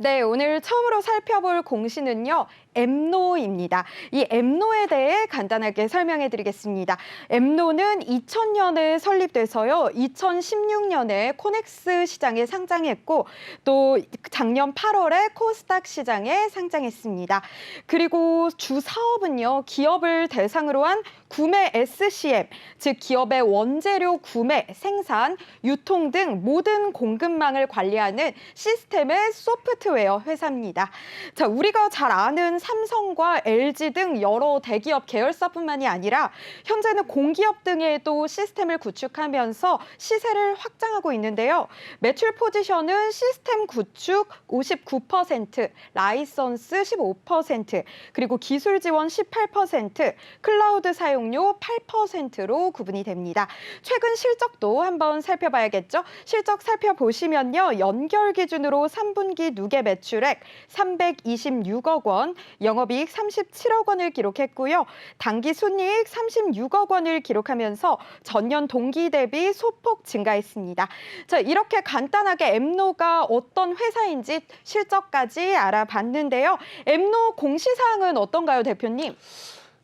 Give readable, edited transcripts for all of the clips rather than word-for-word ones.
네, 오늘 처음으로 살펴볼 공시는요, 엠노입니다. 이 엠노에 대해 간단하게 설명해 드리겠습니다. 엠노는 2000년에 설립돼서요, 2016년에 코넥스 시장에 상장했고, 또 작년 8월에 코스닥 시장에 상장했습니다. 그리고 주 사업은요, 기업을 대상으로 한 구매 SCM, 즉 기업의 원재료 구매, 생산, 유통 등 모든 공급망을 관리하는 시스템의 소프트웨어 회사입니다. 자, 우리가 잘 아는 삼성과 LG 등 여러 대기업 계열사뿐만이 아니라 현재는 공기업 등에도 시스템을 구축하면서 시세를 확장하고 있는데요. 매출 포지션은 시스템 구축 59%, 라이선스 15%, 그리고 기술 지원 18%, 클라우드 사용료 8%로 구분이 됩니다. 최근 실적도 한번 살펴봐야겠죠. 실적 살펴보시면요. 연결 기준으로 3분기 누계 매출액 326억 원, 영업이익 37억 원을 기록했고요. 당기 순이익 36억 원을 기록하면서 전년 동기 대비 소폭 증가했습니다. 자, 이렇게 간단하게 엠노가 어떤 회사인지 실적까지 알아봤는데요. 엠노 공시사항은 어떤가요, 대표님?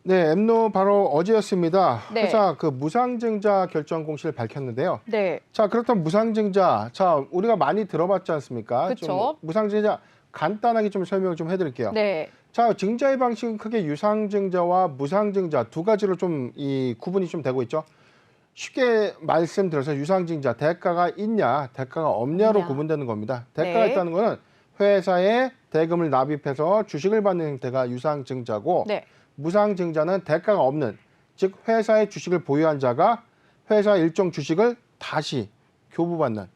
네, 엠노 바로 어제였습니다. 네. 회사 무상증자 결정 공시를 밝혔는데요. 네. 자, 그렇다면 무상증자, 자 우리가 많이 들어봤지 않습니까? 그렇죠. 무상증자 간단하게 좀 설명을 좀 해드릴게요. 네. 자, 증자의 방식은 크게 유상증자와 무상증자 두 가지로 좀 이 구분이 좀 되고 있죠. 쉽게 말씀드려서 유상증자 대가가 있냐, 대가가 없냐로 구분되는 겁니다. 대가가 네. 있다는 거는 회사에 대금을 납입해서 주식을 받는 형태가 유상증자고. 네. 무상증자는 대가가 없는, 즉 회사의 주식을 보유한 자가 회사 일정 주식을 다시 교부받는.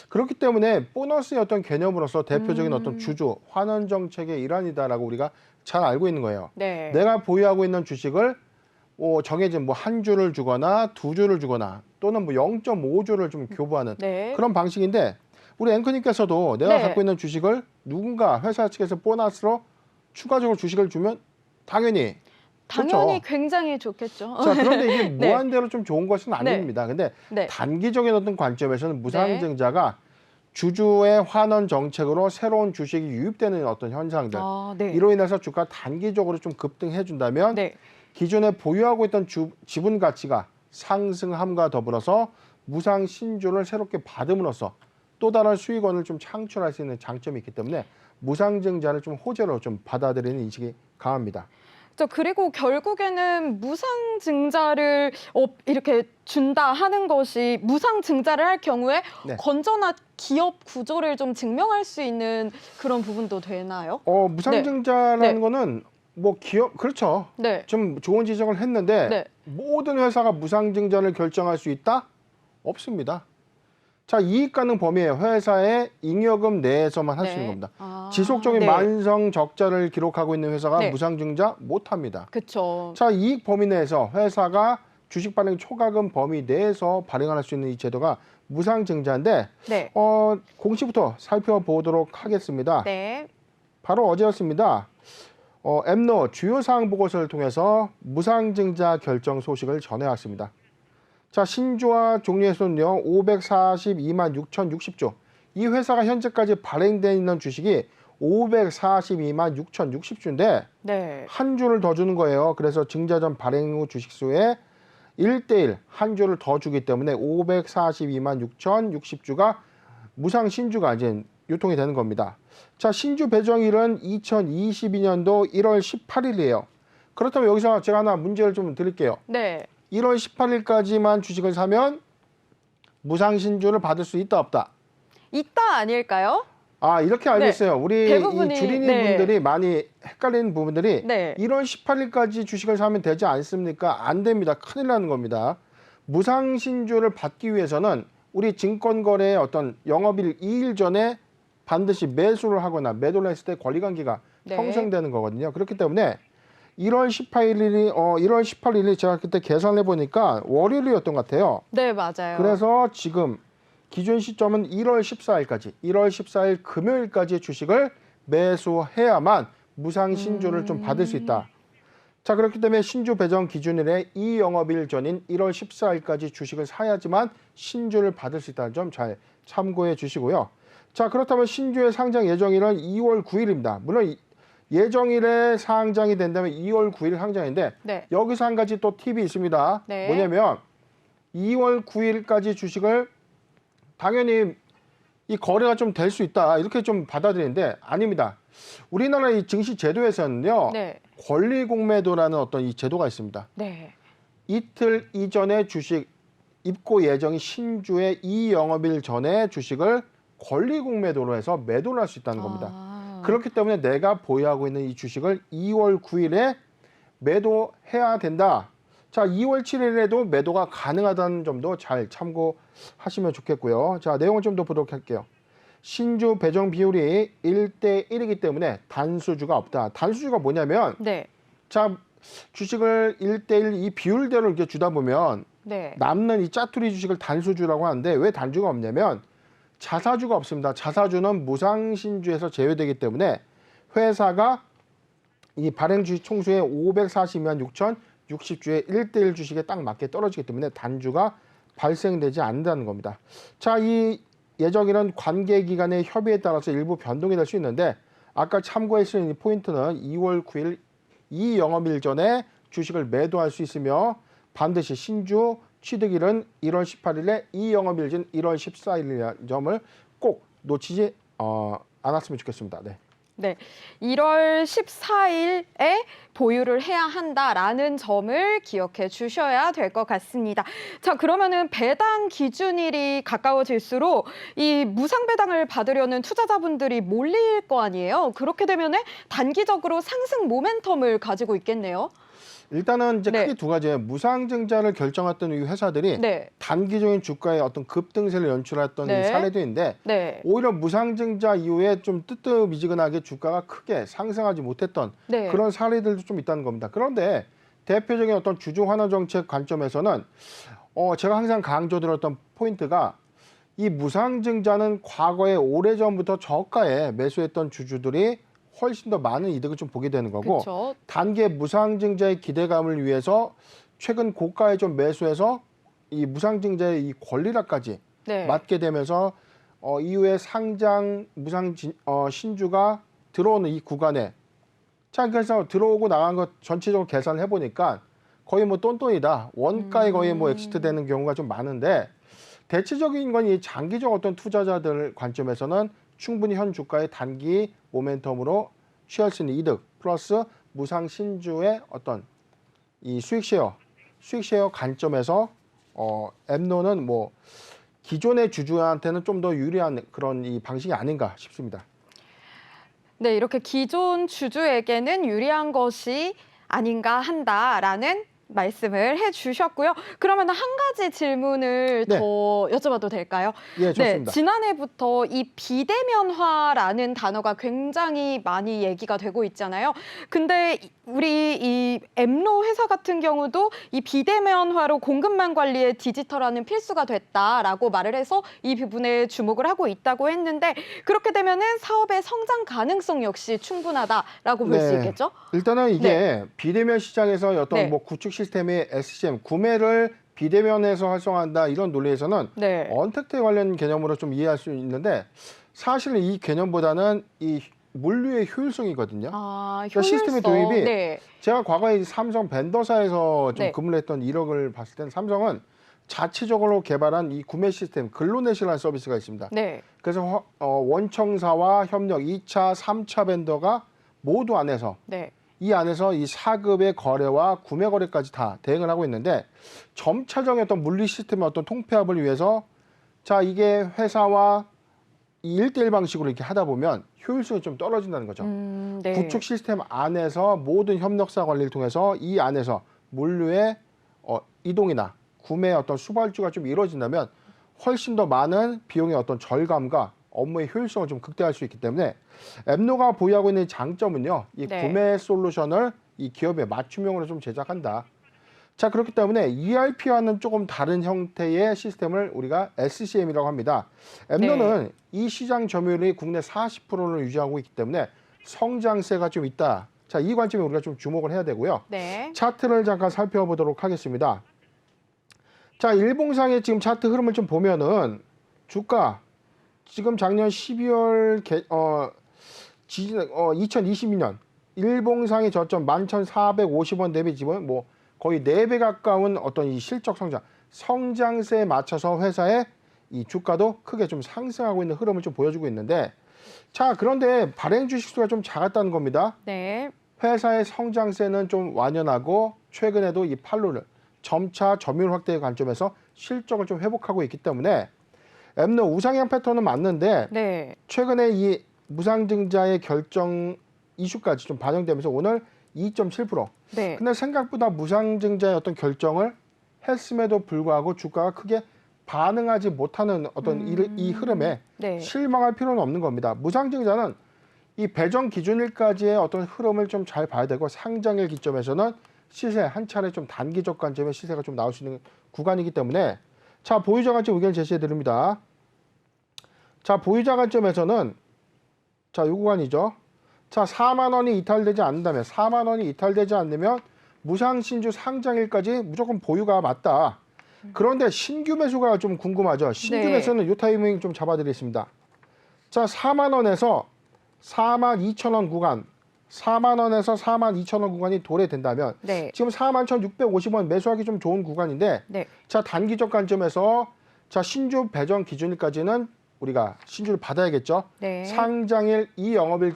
그렇기 때문에 보너스의 어떤 개념으로서 대표적인 어떤 주주, 환원 정책의 일환이다라고 우리가 잘 알고 있는 거예요. 네. 내가 보유하고 있는 주식을 정해진 한 주를 주거나 두 주를 주거나 또는 0.5주를 좀 교부하는 네. 그런 방식인데, 우리 앵커님께서도 내가 네. 갖고 있는 주식을 누군가 회사 측에서 보너스로 추가적으로 주식을 주면 당연히 좋죠. 굉장히 좋겠죠. 자, 그런데 이게 네. 무한대로 좀 좋은 것은 아닙니다. 근데 네. 단기적인 어떤 관점에서는 무상증자가 주주의 환원 정책으로 새로운 주식이 유입되는 어떤 현상들, 네. 이로 인해서 주가 단기적으로 좀 급등해 준다면 네. 기존에 보유하고 있던 지분 가치가 상승함과 더불어서 무상 신주를 새롭게 받음으로써 또 다른 수익원을 좀 창출할 수 있는 장점이 있기 때문에 무상증자를 좀 호재로 좀 받아들이는 인식이 강합니다. 그리고 결국에는 무상증자를 이렇게 준다 하는 것이, 무상증자를 할 경우에 네. 건전한 기업 구조를 좀 증명할 수 있는 그런 부분도 되나요? 무상증자라는 거는 기업, 그렇죠. 네. 좀 좋은 지적을 했는데 네. 모든 회사가 무상증자를 결정할 수 있다? 없습니다. 자, 이익 가능 범위예요. 회사의 잉여금 내에서만 할 수 있는 겁니다. 지속적인 만성 적자를 기록하고 있는 회사가 무상증자 못합니다. 그렇죠. 자, 이익 범위 내에서 회사가 주식 발행 초과금 범위 내에서 발행할 수 있는 이 제도가 무상증자인데, 네. 공시부터 살펴보도록 하겠습니다. 네. 바로 어제였습니다. 엠노 주요 사항 보고서를 통해서 무상증자 결정 소식을 전해왔습니다. 자, 신주와 종류의 수는요 542만 6,060주. 이 회사가 현재까지 발행되어 있는 주식이 542만 6,060주인데 네. 한 주를 더 주는 거예요. 그래서 증자 전 발행 후 주식 수의 1대1 한 주를 더 주기 때문에 542만 6,060주가 무상 신주가 이제 유통이 되는 겁니다. 자, 신주 배정일은 2022년도 1월 18일이에요. 그렇다면 여기서 제가 하나 문제를 좀 드릴게요. 네. 1월 18일까지만 주식을 사면 무상 신주를 받을 수 있다 없다? 있다 아닐까요? 이렇게 알고 있어요. 우리 대부분이, 이 주린이 분들이 많이 헷갈리는 부분들이 1월 18일까지 주식을 사면 되지 않습니까? 안 됩니다. 큰일 나는 겁니다. 무상 신주를 받기 위해서는 우리 증권거래의 어떤 영업일 2일 전에 반드시 매수를 하거나 매도를 했을 때 권리관계가 형성되는 거거든요. 그렇기 때문에 1월 18일이 제가 그때 계산해 보니까 월요일이었던 것 같아요. 네, 맞아요. 그래서 지금 기준 시점은 1월 14일까지, 1월 14일 금요일까지의 주식을 매수해야만 무상 신주를 좀 받을 수 있다. 자, 그렇기 때문에 신주 배정 기준일에 2영업일 전인 1월 14일까지 주식을 사야지만 신주를 받을 수 있다는 점 잘 참고해 주시고요. 자, 그렇다면 신주의 상장 예정일은 2월 9일입니다. 물론 예정일에 상장이 된다면 2월 9일 상장인데 네. 여기서 한 가지 또 팁이 있습니다. 네. 뭐냐면 2월 9일까지 주식을 당연히 이 거래가 좀 될 수 있다 이렇게 좀 받아들이는데 아닙니다. 우리나라 이 증시 제도에서는요. 네. 권리 공매도라는 어떤 이 제도가 있습니다. 네. 이틀 이전에 주식 입고 예정인 신주의 이 영업일 전에 주식을 권리 공매도로 해서 매도를 할 수 있다는 겁니다. 그렇기 때문에 내가 보유하고 있는 이 주식을 2월 9일에 매도해야 된다. 자, 2월 7일에도 매도가 가능하다는 점도 잘 참고하시면 좋겠고요. 자, 내용을 좀 더 보도록 할게요. 신주 배정 비율이 1대1이기 때문에 단수주가 없다. 단수주가 뭐냐면 네. 자, 주식을 1대1 이 비율대로 이렇게 주다 보면 네. 남는 이 짜투리 주식을 단수주라고 하는데 왜 단주가 없냐면 자사주가 없습니다. 자사주는 무상신주에서 제외되기 때문에 회사가 이 발행 주식 총수의 540만 6,060주의 1대1 주식에 딱 맞게 떨어지기 때문에 단주가 발생되지 않는다는 겁니다. 자, 이 예정일은 관계기관의 협의에 따라서 일부 변동이 될 수 있는데 아까 참고했을 이 포인트는 2월 9일 이 영업일 전에 주식을 매도할 수 있으며 반드시 신주 취득일은 1월 18일에 이 영업일 전 1월 14일이라는 점을 꼭 놓치지 않았으면 좋겠습니다. 네. 네, 1월 14일에 보유를 해야 한다라는 점을 기억해 주셔야 될 것 같습니다. 자, 그러면은 배당 기준일이 가까워질수록 이 무상 배당을 받으려는 투자자분들이 몰릴 거 아니에요. 그렇게 되면은 단기적으로 상승 모멘텀을 가지고 있겠네요. 일단은 이제 네. 크게 두 가지예요. 무상증자를 결정했던 이 회사들이 네. 단기적인 주가의 어떤 급등세를 연출했던 네. 이 사례도 있는데 네. 오히려 무상증자 이후에 좀 뜨뜻미지근하게 주가가 크게 상승하지 못했던 네. 그런 사례들도 좀 있다는 겁니다. 그런데 대표적인 어떤 주주 환원 정책 관점에서는 제가 항상 강조드렸던 포인트가 이 무상증자는 과거에 오래전부터 저가에 매수했던 주주들이 훨씬 더 많은 이득을 좀 보게 되는 거고 그쵸. 단계 무상증자의 기대감을 위해서 최근 고가에 좀 매수해서 이 무상증자의 이 권리락까지 네. 맞게 되면서 이후에 상장 신주가 들어오는 이 구간에 자, 그래서 들어오고 나간 것 전체적으로 계산을 해보니까 거의 뭐 똔똔이다. 원가에 거의 뭐 엑시트 되는 경우가 좀 많은데 대체적인 건 이 장기적 어떤 투자자들 관점에서는 충분히 현 주가의 단기 모멘텀으로 취할 수 있는 이득 플러스 무상 신주의 어떤 이 수익 쉐어 관점에서 엠노는 뭐 기존의 주주한테는 좀 더 유리한 그런 이 방식이 아닌가 싶습니다. 네, 이렇게 기존 주주에게는 유리한 것이 아닌가 한다라는 말씀을 해주셨고요. 그러면 한 가지 질문을 네. 더 여쭤봐도 될까요? 예, 좋습니다. 네, 지난해부터 이 비대면화라는 단어가 굉장히 많이 얘기가 되고 있잖아요. 근데 우리 이 엠노 회사 같은 경우도 이 비대면화로 공급망 관리에 디지털화는 필수가 됐다라고 말을 해서 이 부분에 주목을 하고 있다고 했는데 그렇게 되면은 사업의 성장 가능성 역시 충분하다라고 볼 수 있겠죠? 일단은 이게 비대면 시장에서 어떤 뭐 구축 시스템의 SCM 구매를 비대면에서 활성화한다 이런 논리에서는 언택트 관련 개념으로 좀 이해할 수 있는데 사실은 이 개념보다는 이 물류의 효율성이거든요. 그러니까 시스템의 도입이 제가 과거에 삼성 벤더사에서 좀 근무를 했던 이력을 봤을 때는 삼성은 자체적으로 개발한 이 구매 시스템 글로넷이라는 서비스가 있습니다. 그래서 원청사와 협력 2차, 3차 벤더가 모두 안에서 이 안에서 이 사급의 거래와 구매 거래까지 다 대응을 하고 있는데 점차적인 어떤 물리 시스템의 어떤 통폐합을 위해서 자 이게 회사와 이 1대1 방식으로 이렇게 하다 보면 효율성이 좀 떨어진다는 거죠. 구축 시스템 안에서 모든 협력사 관리를 통해서 이 안에서 물류의 이동이나 구매의 어떤 수발주가 좀 이루어진다면 훨씬 더 많은 비용의 어떤 절감과 업무의 효율성을 좀 극대화할 수 있기 때문에 엠노가 보유하고 있는 장점은요. 이 구매 솔루션을 이 기업에 맞춤형으로 좀 제작한다. 자, 그렇기 때문에 ERP와는 조금 다른 형태의 시스템을 우리가 SCM이라고 합니다. 엠노는 이 시장 점유율이 국내 40%를 유지하고 있기 때문에 성장세가 좀 있다. 자, 이 관점에 우리가 좀 주목을 해야 되고요. 차트를 잠깐 살펴보도록 하겠습니다. 자, 일봉상의 지금 차트 흐름을 좀 보면은 주가 지금 작년 12월 2022년 일봉상의 저점 11,450원 대비 지금 뭐 거의 4배 가까운 어떤 이 실적 성장세에 맞춰서 회사의 이 주가도 크게 좀 상승하고 있는 흐름을 좀 보여주고 있는데, 자, 그런데 발행 주식 수가 좀 작았다는 겁니다. 네. 회사의 성장세는 좀 완연하고 최근에도 이 판로를 점차 점유율 확대의 관점에서 실적을 좀 회복하고 있기 때문에 엠노 우상향 패턴은 맞는데 네. 최근에 이 무상증자의 결정 이슈까지 좀 반영되면서 오늘 2.7%. 네. 근데 생각보다 무상증자의 어떤 결정을 했음에도 불구하고 주가가 크게 반응하지 못하는 어떤 이 흐름에 네. 실망할 필요는 없는 겁니다. 무상증자는 이 배정 기준일까지의 어떤 흐름을 좀 잘 봐야 되고, 상장일 기점에서는 시세 한 차례 좀 단기적 관점의 시세가 좀 나올 수 있는 구간이기 때문에, 자, 보유자 관점 의견 제시해 드립니다. 자, 보유자 관점에서는 자, 이 구간이죠. 자, 4만 원이 이탈되지 않는다면, 4만 원이 이탈되지 않으면 무상신주 상장일까지 무조건 보유가 맞다. 그런데 신규 매수가 좀 궁금하죠. 신규 네. 매수는 이 타이밍 좀 잡아드리겠습니다. 자, 4만 원에서 4만 2천 원 구간, 4만 원에서 4만 2천 원 구간이 도래된다면, 네. 지금 4만 1,650원 매수하기 좀 좋은 구간인데, 네. 자, 단기적 관점에서 자, 신주 배정 기준일까지는 우리가 신주를 받아야겠죠. 네. 상장일 이 영업일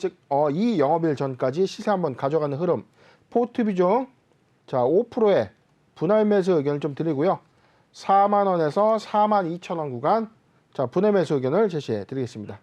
전까지 시세 한번 가져가는 흐름. 포트 비중 자, 5%의 분할 매수 의견을 좀 드리고요. 4만 원에서 4만 2천 원 구간 자, 분할 매수 의견을 제시해 드리겠습니다.